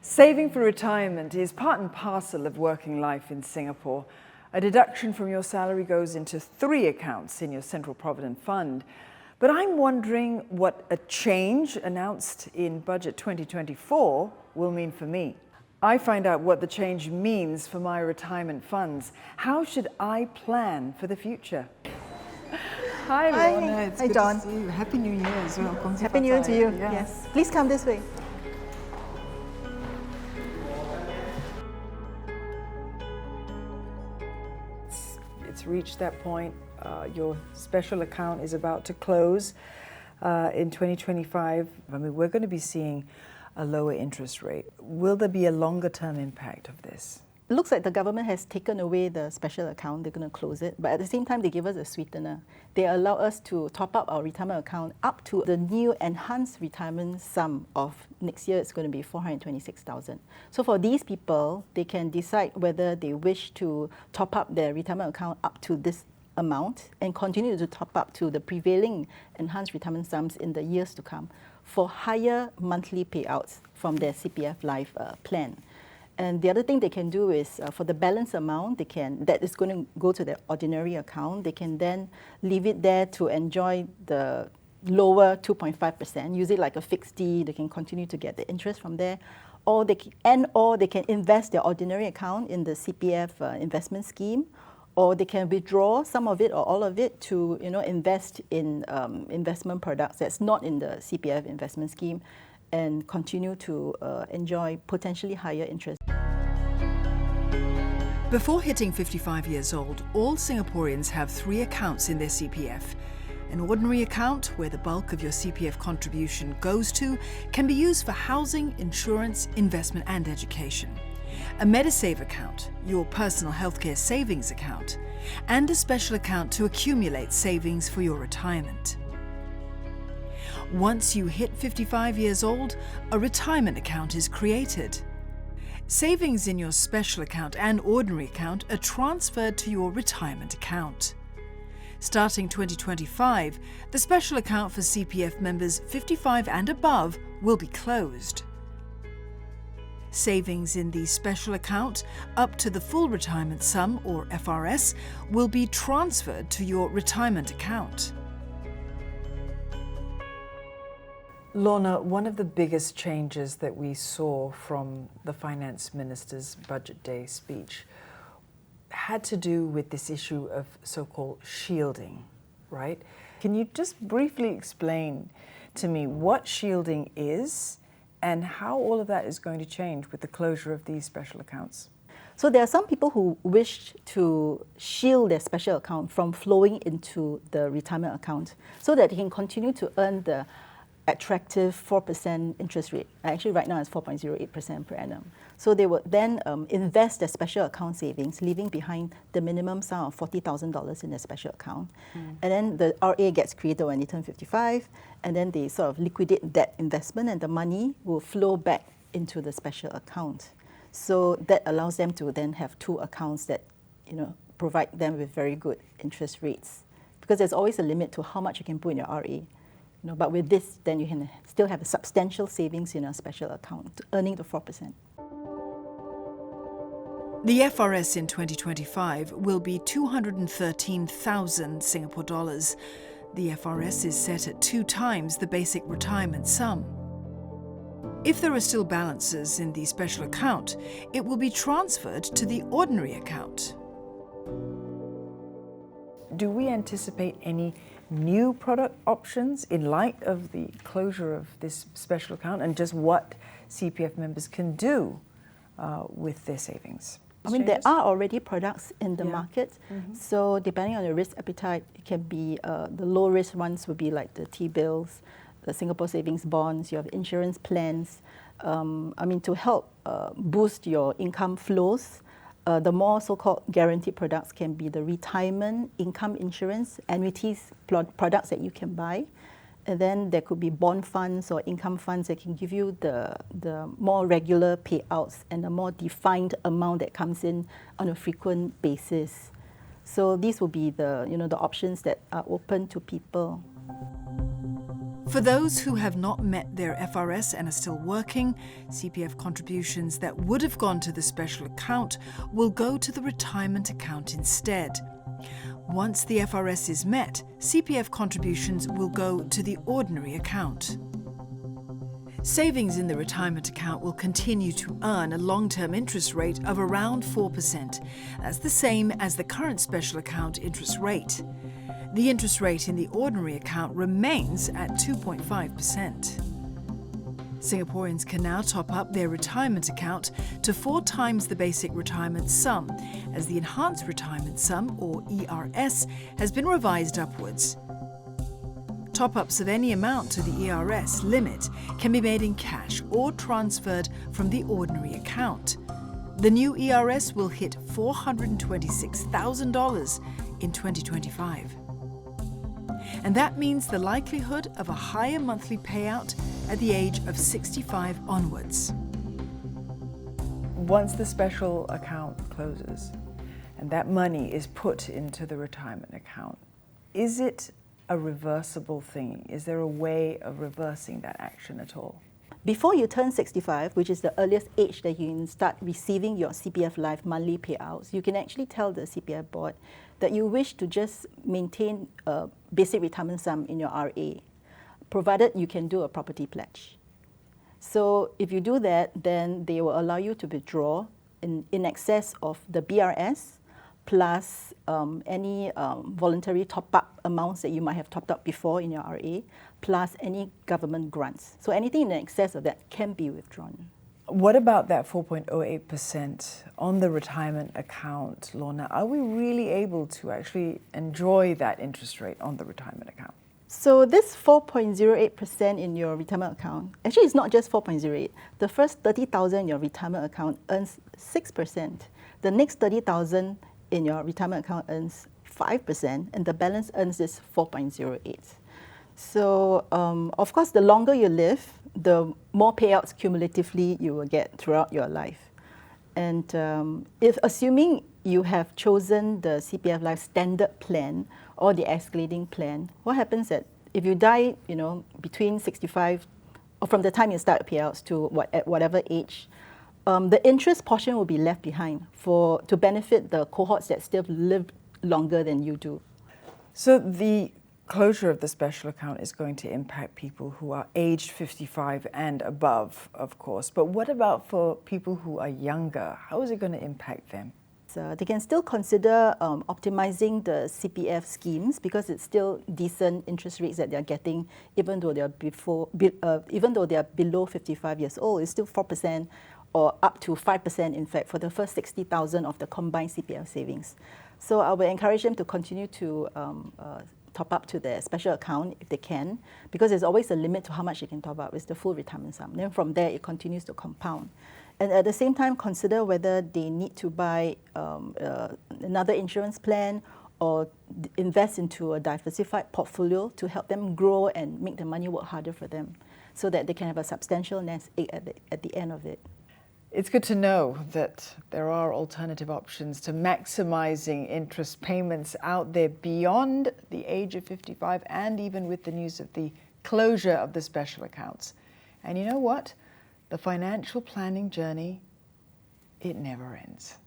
Saving for retirement is part and parcel of working life in Singapore. A deduction from your salary goes into 3 accounts in your Central Provident Fund. But I'm wondering what a change announced in Budget 2024 will mean for me. I find out what the change means for my retirement funds. How should I plan for the future? Hi, Lorna. It's Hi, good Dawn. to see you. Happy New Year as well. Happy New Year to you. Yes. Please come this way. It's reached that point. Your special account is about to close in 2025. I mean, we're going to be seeing a lower interest rate. Will there be a longer term impact of this? It looks like the government has taken away the special account. They're going to close it. But at the same time, they give us a sweetener. They allow us to top up our retirement account up to the new enhanced retirement sum of next year. It's going to be $426,000. So for these people, they can decide whether they wish to top up their retirement account up to this amount and continue to top up to the prevailing enhanced retirement sums in the years to come for higher monthly payouts from their CPF Life plan. And the other thing they can do is for the balance amount that is going to go to their ordinary account, they can then leave it there to enjoy the lower 2.5%, use it like a fixed D. They can continue to get the interest from there, or they can invest their ordinary account in the CPF investment scheme, or they can withdraw some of it or all of it to invest in investment products that's not in the CPF investment scheme, and continue to enjoy potentially higher interest. Before hitting 55 years old, all Singaporeans have 3 accounts in their CPF. An ordinary account, where the bulk of your CPF contribution goes to, can be used for housing, insurance, investment and education. A MediSave account, your personal healthcare savings account, and a special account to accumulate savings for your retirement. Once you hit 55 years old, a retirement account is created. Savings in your special account and ordinary account are transferred to your retirement account. Starting 2025, the special account for CPF members 55 and above will be closed. Savings in the special account up to the full retirement sum, or FRS, will be transferred to your retirement account. Lorna, one of the biggest changes that we saw from the Finance Minister's Budget Day speech had to do with this issue of so-called shielding, right? Can you just briefly explain to me what shielding is and how all of that is going to change with the closure of these special accounts? So there are some people who wish to shield their special account from flowing into the retirement account so that they can continue to earn the attractive 4% interest rate. Actually, right now it's 4.08% per annum. So they would then invest their special account savings, leaving behind the minimum sum of $40,000 in their special account. And then the RA gets created when they turn 55, and then they sort of liquidate that investment, and the money will flow back into the special account. So that allows them to then have 2 accounts that provide them with very good interest rates, because there's always a limit to how much you can put in your RA. But with this, then you can still have a substantial savings in a special account, earning the 4%. The FRS in 2025 will be 213,000 Singapore dollars. The FRS is set at 2 times the basic retirement sum. If there are still balances in the special account, it will be transferred to the ordinary account. Do we anticipate any new product options in light of the closure of this special account and just what CPF members can do with their savings? I mean, there are already products in the market. So depending on your risk appetite, it can be the low risk ones would be like the T-bills, the Singapore savings bonds, you have insurance plans. To help boost your income flows, the more so-called guaranteed products can be the retirement income insurance, annuities products that you can buy. And then there could be bond funds or income funds that can give you the more regular payouts and a more defined amount that comes in on a frequent basis. So these will be the options that are open to people. For those who have not met their FRS and are still working, CPF contributions that would have gone to the special account will go to the retirement account instead. Once the FRS is met, CPF contributions will go to the ordinary account. Savings in the retirement account will continue to earn a long-term interest rate of around 4%. That's the same as the current special account interest rate. The interest rate in the ordinary account remains at 2.5%. Singaporeans can now top up their retirement account to 4 times the basic retirement sum, as the Enhanced Retirement Sum, or ERS, has been revised upwards. Top-ups of any amount to the ERS limit can be made in cash or transferred from the ordinary account. The new ERS will hit $426,000 in 2025. And that means the likelihood of a higher monthly payout at the age of 65 onwards. Once the special account closes and that money is put into the retirement account, is it a reversible thing? Is there a way of reversing that action at all? Before you turn 65, which is the earliest age that you can start receiving your CPF Life monthly payouts, you can actually tell the CPF board that you wish to just maintain a basic retirement sum in your RA, provided you can do a property pledge. So if you do that, then they will allow you to withdraw in excess of the BRS plus any voluntary top-up amounts that you might have topped up before in your RA, plus any government grants. So anything in excess of that can be withdrawn. What about that 4.08% on the retirement account, Lorna? Are we really able to actually enjoy that interest rate on the retirement account? So this 4.08% in your retirement account, actually it's not just 4.08. The first 30,000 in your retirement account earns 6%. The next 30,000 in your retirement account earns 5%, and the balance earns this 4.08. So of course, the longer you live, the more payouts cumulatively you will get throughout your life. And if assuming you have chosen the CPF Life standard plan or the escalating plan, what happens that if you die, between 65 or from the time you start payouts to at whatever age, the interest portion will be left behind to benefit the cohorts that still live longer than you do. So the closure of the special account is going to impact people who are aged 55 and above, of course. But what about for people who are younger? How is it going to impact them? They can still consider optimizing the CPF schemes because it's still decent interest rates that they're getting, even though they're below 55 years old. It's still 4% or up to 5%, in fact, for the first 60,000 of the combined CPF savings. So I will encourage them to continue to top up to their special account if they can, because there's always a limit to how much they can top up. It's the full retirement sum. Then from there, it continues to compound. And at the same time, consider whether they need to buy another insurance plan or invest into a diversified portfolio to help them grow and make the money work harder for them so that they can have a substantial nest egg at the end of it. It's good to know that there are alternative options to maximizing interest payments out there beyond the age of 55 and even with the news of the closure of the special accounts. And you know what? The financial planning journey, it never ends.